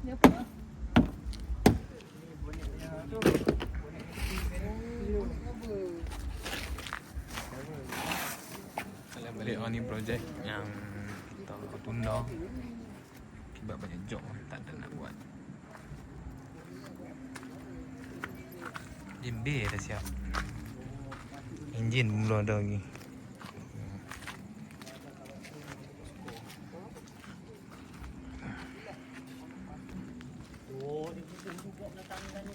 Ni apa? Ni boneknya tu. Kalian balik on ni projek yang kita tunda sebab banyak job tak ada nak buat. Jembe dah siap. Enjin pun belum ada lagi. Oh, dia buka belakang ni.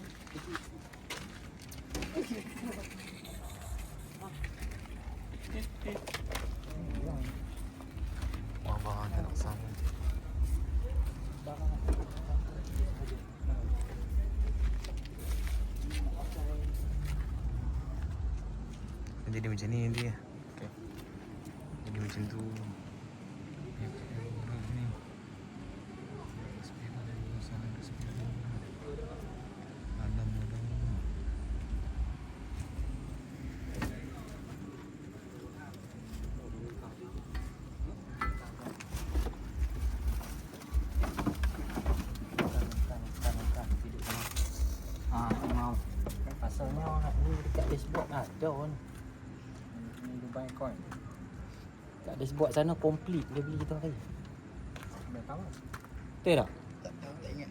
Wah, tak nak sambung. Jadi macam ni dia. Okay. Jadi macam tu. Pasalnya ni dekat dashboard ada kan. Ni Dubai Coin. Kat dashboard sana complete dia beli kita hari. Dah tahu. Betul tak? Tak ingat.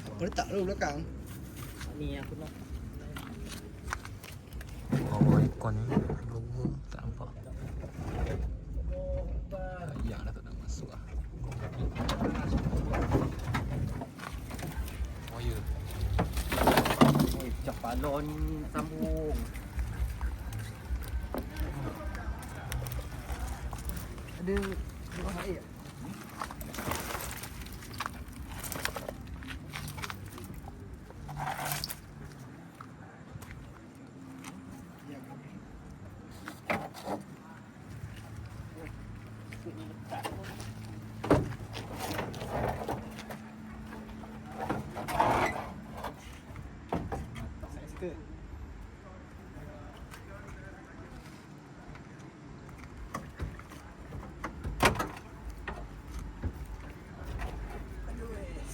Apa letak dulu belakang? Ni aku nak. Bawah ikon ni logo tak nampak. Ya dah tak nak masuk lah. Wire. Oi, pecah balon nak sambung. Ada buah air.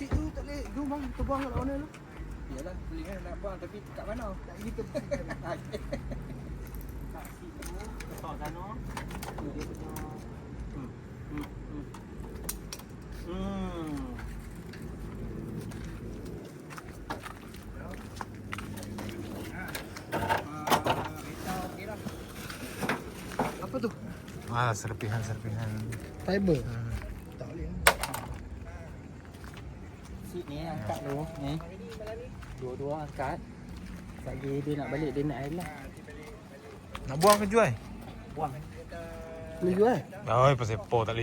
Sik tu tak boleh. Jom bang, kita buang kat mana tu? Yalah, boleh kan nak buang tapi kat mana? Tak kita bersihkan. Kat situ, letak sana. Tu dia punya. Apa tu? Ah, serpihan. Fiber. Tak boleh. Seat ni angkat dulu ni. Dua-dua angkat. Lagi dia nak balik dia nak air lah. Nak buang ke jual? Buang. Boleh jual? Oi, pasal po tak boleh